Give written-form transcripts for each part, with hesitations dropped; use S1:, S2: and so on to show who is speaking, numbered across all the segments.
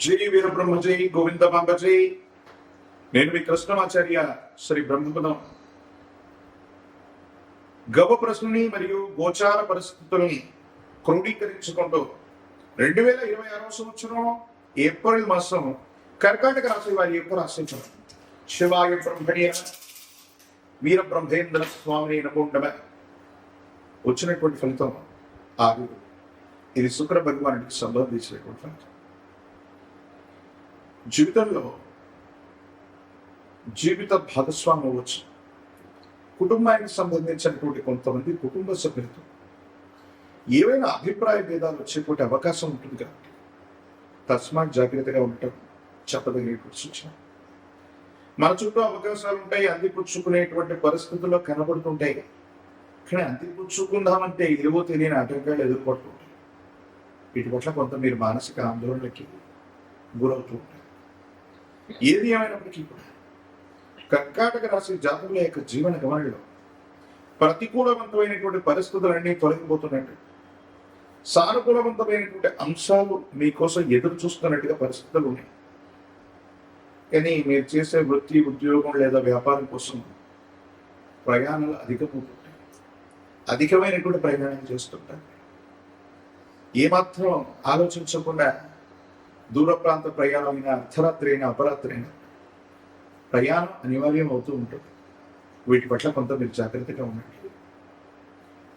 S1: జై వీరబ్రహ్మ జై గోవింద బాంబ జై. నేను మీ కృష్ణమాచార్య శ్రీ బ్రహ్మపదం. గవ ప్రశ్నని మరియు గోచార పరిస్థితుల్ని క్రోడీకరించుకుంటూ 2026 సంవత్సరం ఏప్రిల్ మాసం కర్కాటక రాశి వారి యొక్క రాశి శివాయ బ్రహ్మణ్య వీర బ్రహ్మేంద్ర స్వామి నమోండమ. వచ్చినటువంటి ఫలితం 6. ఇది శుక్ర భగవానుడికి సంబంధించినటువంటి ఫలితం. జీవితంలో జీవిత భాగస్వామి అవ్వచ్చు, కుటుంబానికి సంబంధించినటువంటి కొంతమంది కుటుంబ సభ్యులతో ఏవైనా అభిప్రాయ భేదాలు వచ్చేటువంటి అవకాశం ఉంటుంది కాబట్టి తస్మాత్ జాగ్రత్తగా ఉండటం చెప్పదగినటువంటి సూచన. మన చుట్టూ అవకాశాలు ఉంటాయి, అందిపుచ్చుకునేటువంటి పరిస్థితుల్లో కనబడుతుంటాయి. కానీ అందిపుచ్చుకుందామంటే ఏవో తెలియని ఆటంకాలు ఎదుర్కొంటుంటాయి. వీటి పట్ల కొంత మీరు మానసిక ఆందోళనకి గురవుతూ ఉంటారు. ఏది ఏమైనప్పటికీ కూడా కర్కాటక రాశి జాతకుల యొక్క జీవన గమనంలో ప్రతికూలవంతమైనటువంటి పరిస్థితులన్నీ తొలగిపోతున్నట్టు, సానుకూలవంతమైనటువంటి అంశాలు మీకోసం ఎదురు చూస్తున్నట్టుగా పరిస్థితులు ఉన్నాయి. కానీ మీరు చేసే వృత్తి, ఉద్యోగం లేదా వ్యాపారం కోసం ప్రయాణాలు అధికమవుతుంటాయి. అధికమైనటువంటి ప్రయాణం చేస్తుంటారు. ఏమాత్రం ఆలోచించకుండా దూర ప్రాంత ప్రయాణమైనా, అర్ధరాత్రి అయినా, అపరాత్రి అయినా ప్రయాణం అనివార్యం అవుతూ ఉంటుంది. వీటి పట్ల కొంత మీరు జాగ్రత్తగా ఉండండి.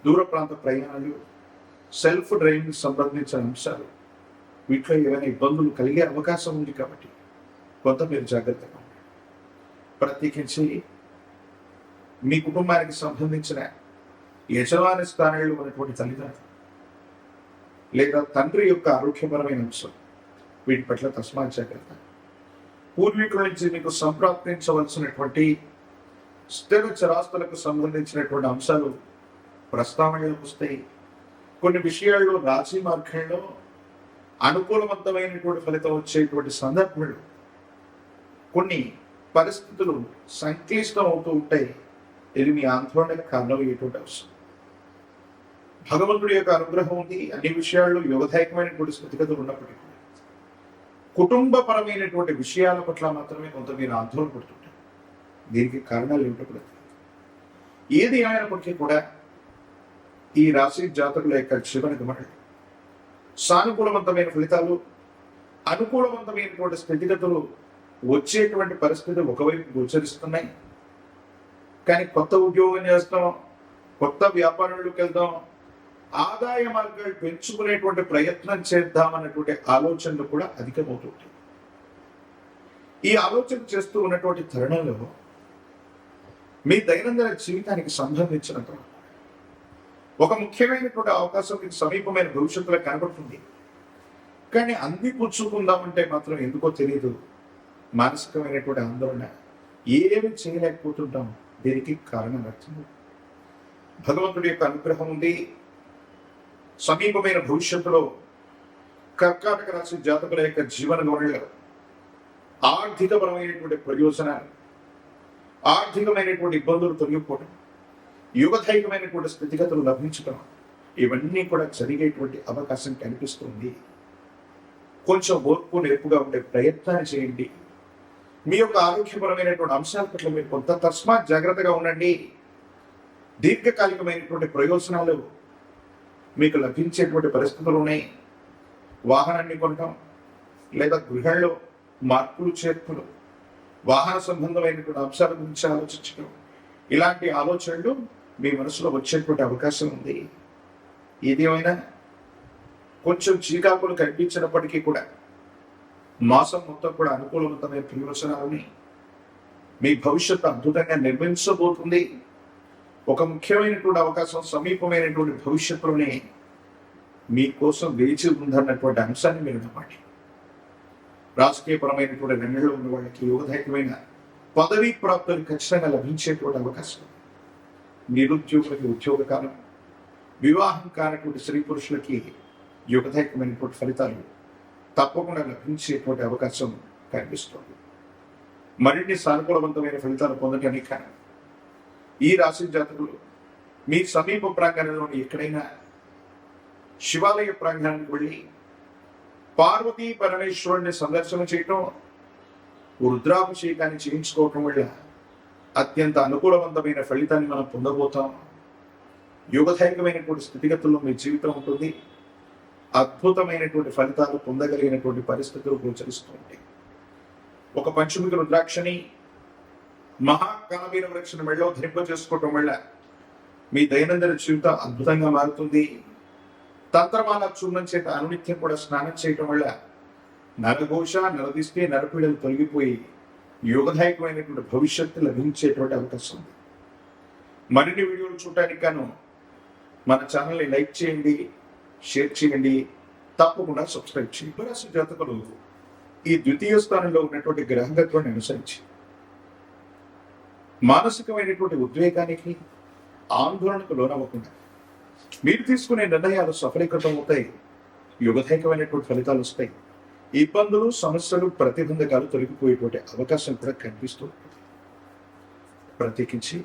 S1: దూర ప్రాంత ప్రయాణాలు, సెల్ఫ్ డ్రైవింగ్ సంబంధించిన అంశాలు, వీటిలో ఏమైనా ఇబ్బందులు కలిగే అవకాశం ఉంది కాబట్టి కొంత మీరు జాగ్రత్తగా ఉండండి. ప్రత్యేకించి మీ కుటుంబానికి సంబంధించిన యజమాని స్థానంలో ఉన్నటువంటి తల్లిదండ్రులు లేదా తండ్రి యొక్క ఆరోగ్యపరమైన అంశం, వీటి పట్ల తస్మాత్ జాగ్రత్త. పూర్వీకుల నుంచి మీకు సంప్రాప్తించవలసినటువంటి స్థిర చరాస్తులకు సంబంధించినటువంటి అంశాలు ప్రస్తావనలోకి వస్తాయి. కొన్ని విషయాల్లో రాజీ మార్గంలో అనుకూలవంతమైనటువంటి ఫలితం వచ్చేటువంటి సందర్భంలో కొన్ని పరిస్థితులు సంక్లిష్టం అవుతూ ఉంటాయి. ఇది మీ ఆందోళనకు కారణమయ్యేటువంటి అవసరం. భగవంతుడి యొక్క అనుగ్రహం ఉంది, అన్ని విషయాల్లో యోగదాయకమైనటువంటి స్థితిగతులు ఉన్నప్పటికీ కుటుంబపరమైనటువంటి విషయాల పట్ల మాత్రమే కొంత మీరు ఆందోళన పడుతుంటారు. దీనికి కారణాలు ఏమిటో కూడా ఏది ఏమైనప్పటికీ కూడా ఈ రాశి జాతకుల యొక్క జీవన గమనం సానుకూలవంతమైన ఫలితాలు, అనుకూలవంతమైనటువంటి స్థితిగతులు వచ్చేటువంటి పరిస్థితులు ఒకవైపు గోచరిస్తున్నాయి. కానీ కొత్త ఉద్యోగం చేస్తాం, కొత్త వ్యాపారంలోకి వెళ్దాం, ఆదాయ మార్గాలు పెంచుకునేటువంటి ప్రయత్నం చేద్దామన్నటువంటి ఆలోచనలు కూడా అధికమవుతుంటాయి. ఈ ఆలోచన చేస్తూ ఉన్నటువంటి తరుణంలో మీ దైనందిన జీవితానికి సంబంధించినంత ఒక ముఖ్యమైనటువంటి అవకాశం మీకు సమీపమైన భవిష్యత్తులో కనబడుతుంది. కానీ అందిపుచ్చుకుందామంటే మాత్రం ఎందుకో తెలియదు, మానసికమైనటువంటి ఆందోళన, ఏమి చేయలేకపోతుంటాం. దీనికి కారణం అర్థం భగవంతుడి యొక్క అనుగ్రహం ఉంది. సమీపమైన భవిష్యత్తులో కర్కాటక రాశి జాతకుల యొక్క జీవన గమనంలో ఆర్థికపరమైనటువంటి ప్రయోజనాలు, ఆర్థికమైనటువంటి ఇబ్బందులు తొలగిపోవడం, యుగదైకమైనటువంటి స్థితిగతులు లభించడం, ఇవన్నీ కూడా జరిగేటువంటి అవకాశం కనిపిస్తుంది. కొంచెం ఓర్పు నేర్పుగా ఉండే ప్రయత్నాన్ని చేయండి. మీ యొక్క ఆరోగ్యపరమైనటువంటి అంశాల పట్ల మీరు కొంత తస్మాత్ జాగ్రత్తగా ఉండండి. దీర్ఘకాలికమైనటువంటి ప్రయోజనాలు మీకు లభించేటువంటి పరిస్థితులు ఉన్నాయి. వాహనాన్ని కొనడం లేదా గృహంలో మార్పులు చేర్పులు, వాహన సంబంధమైనటువంటి అంశాల గురించి ఆలోచించడం, ఇలాంటి ఆలోచనలు మీ మనసులో వచ్చేటువంటి అవకాశం ఉంది. ఏదేమైనా కొంచెం చీకాకులు కనిపించినప్పటికీ కూడా మాసం మొత్తం కూడా అనుకూలవంతమైన ప్రయోజనాలని మీ భవిష్యత్తు అద్భుతంగా నిర్మించబోతుంది. ఒక ముఖ్యమైనటువంటి అవకాశం సమీపమైనటువంటి భవిష్యత్తులోనే మీకోసం వేచి ఉందన్నటువంటి అంశాన్ని మీరు నమ్మండి. రాజకీయపరమైనటువంటి రంగంలో ఉన్న వాళ్ళకి యోగదాయకమైన పదవీ ప్రాప్తులు ఖచ్చితంగా లభించేటువంటి అవకాశం, నిరుద్యోగులకి ఉద్యోగ కాలం, వివాహం కానటువంటి స్త్రీ పురుషులకి యోగదాయకమైనటువంటి ఫలితాలు తప్పకుండా లభించేటువంటి అవకాశం కనిపిస్తుంది. మరిన్ని సానుకూలవంతమైన ఫలితాలు పొందడానికి ఈ రాశి జాతకులు మీ సమీప ప్రాంగణంలోని ఎక్కడైనా శివాలయ ప్రాంగణానికి వెళ్ళి పార్వతీ పరమేశ్వరుణ్ణి సందర్శన చేయటం, రుద్రాభిషేకాన్ని చేయించుకోవటం వల్ల అత్యంత అనుకూలవంతమైన ఫలితాన్ని మనం పొందబోతాం. యోగదాయకమైనటువంటి స్థితిగతుల్లో మీ జీవితం ఉంటుంది. అద్భుతమైనటువంటి ఫలితాలు పొందగలిగినటువంటి పరిస్థితులు గోచరిస్తూ ఉంటాయి. ఒక పంచముఖి రుద్రాక్షని మహాకాలమైన వృక్షను మెళ్ళో ధరింప చేసుకోవటం వల్ల మీ దైనందిన జీవితం అద్భుతంగా మారుతుంది. తంత్రమాల చూర్ణం చేత అనునిత్యం కూడా స్నానం చేయటం వల్ల నరఘోష, నరదిష్టి, నరపీడలు తొలగిపోయి యోగదాయకమైనటువంటి భవిష్యత్తు లభించేటువంటి అవకాశం ఉంది. మరిన్ని వీడియోలు చూడటానికి గాను మన ఛానల్ని లైక్ చేయండి, షేర్ చేయండి, తప్పకుండా సబ్స్క్రైబ్ చేయండి. కుంభరాశి జాతకులు ఈ ద్వితీయ స్థానంలో ఉన్నటువంటి గ్రహగతులను అనుసరించి మానసికమైనటువంటి ఉద్వేగానికి, ఆందోళనకు లోనవ్వకుండా మీరు తీసుకునే నిర్ణయాలు సఫలీకృతం అవుతాయి. యుగదాయకమైనటువంటి ఫలితాలు వస్తాయి. ఇబ్బందులు, సమస్యలు, ప్రతిబంధకాలు తొలగిపోయేటువంటి అవకాశం కూడా కనిపిస్తూ ఉంటుంది. ప్రత్యేకించి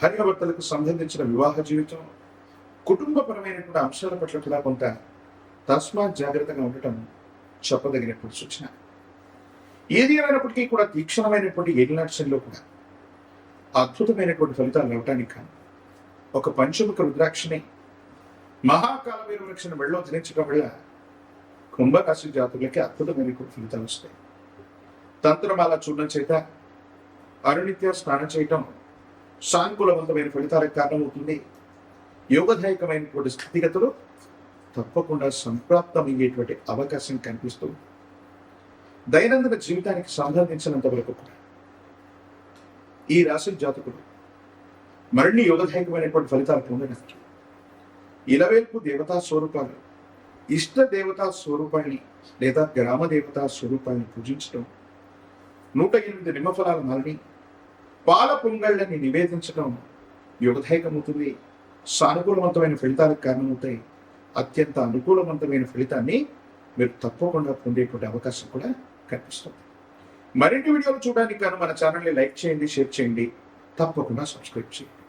S1: భార్యాభర్తలకు సంబంధించిన వివాహ జీవితం, కుటుంబపరమైనటువంటి అంశాల పట్ల కూడా కొంత తస్మాత్ జాగ్రత్తగా ఉండటం చెప్పదగినటువంటి సూచన. ఏది ఏమైనప్పటికీ కూడా తీక్షణమైనటువంటి ఏలినాట్సంలో కూడా అద్భుతమైనటువంటి ఫలితాలు రావటానికి కానీ ఒక పంచముఖ రుద్రాక్షని మహాకాలమైన వృక్షను మెళ్ళో ధరించడం వల్ల కుంభరాశి జాతకులకి అద్భుతమైనటువంటి ఫలితాలు వస్తాయి. తంత్రమాల చూడడం చేత అరునిత్య స్నానం చేయటం సానుకూలవంతమైన ఫలితాలకు కారణమవుతుంది. యోగదాయకమైనటువంటి స్థితిగతులు తప్పకుండా సంప్రాప్తమయ్యేటువంటి అవకాశం కనిపిస్తుంది. దైనందిన జీవితానికి సంబంధించినంత వరకు కూడా ఈ రాశి జాతకులు మరిన్ని యోగదాయకమైనటువంటి ఫలితాలు పొందడానికి ఇలవేల్పు దేవతా స్వరూపాలు, ఇష్ట దేవతా స్వరూపాన్ని లేదా గ్రామ దేవతా స్వరూపాన్ని పూజించడం, 108 నిమ్మఫలాల మాలని, పాల పొంగళ్ళని నివేదించడం యోగదాయకమవుతుంది. సానుకూలవంతమైన ఫలితాలకు కారణమవుతాయి. అత్యంత అనుకూలవంతమైన ఫలితాన్ని మీరు తప్పకుండా పొందేటువంటి అవకాశం కూడా కనిపిస్తుంది. మరిన్ని వీడియోలు చూడడానికి గాను మన ఛానల్ని లైక్ చేయండి, షేర్ చేయండి, తప్పకుండా సబ్స్క్రైబ్ చేయండి.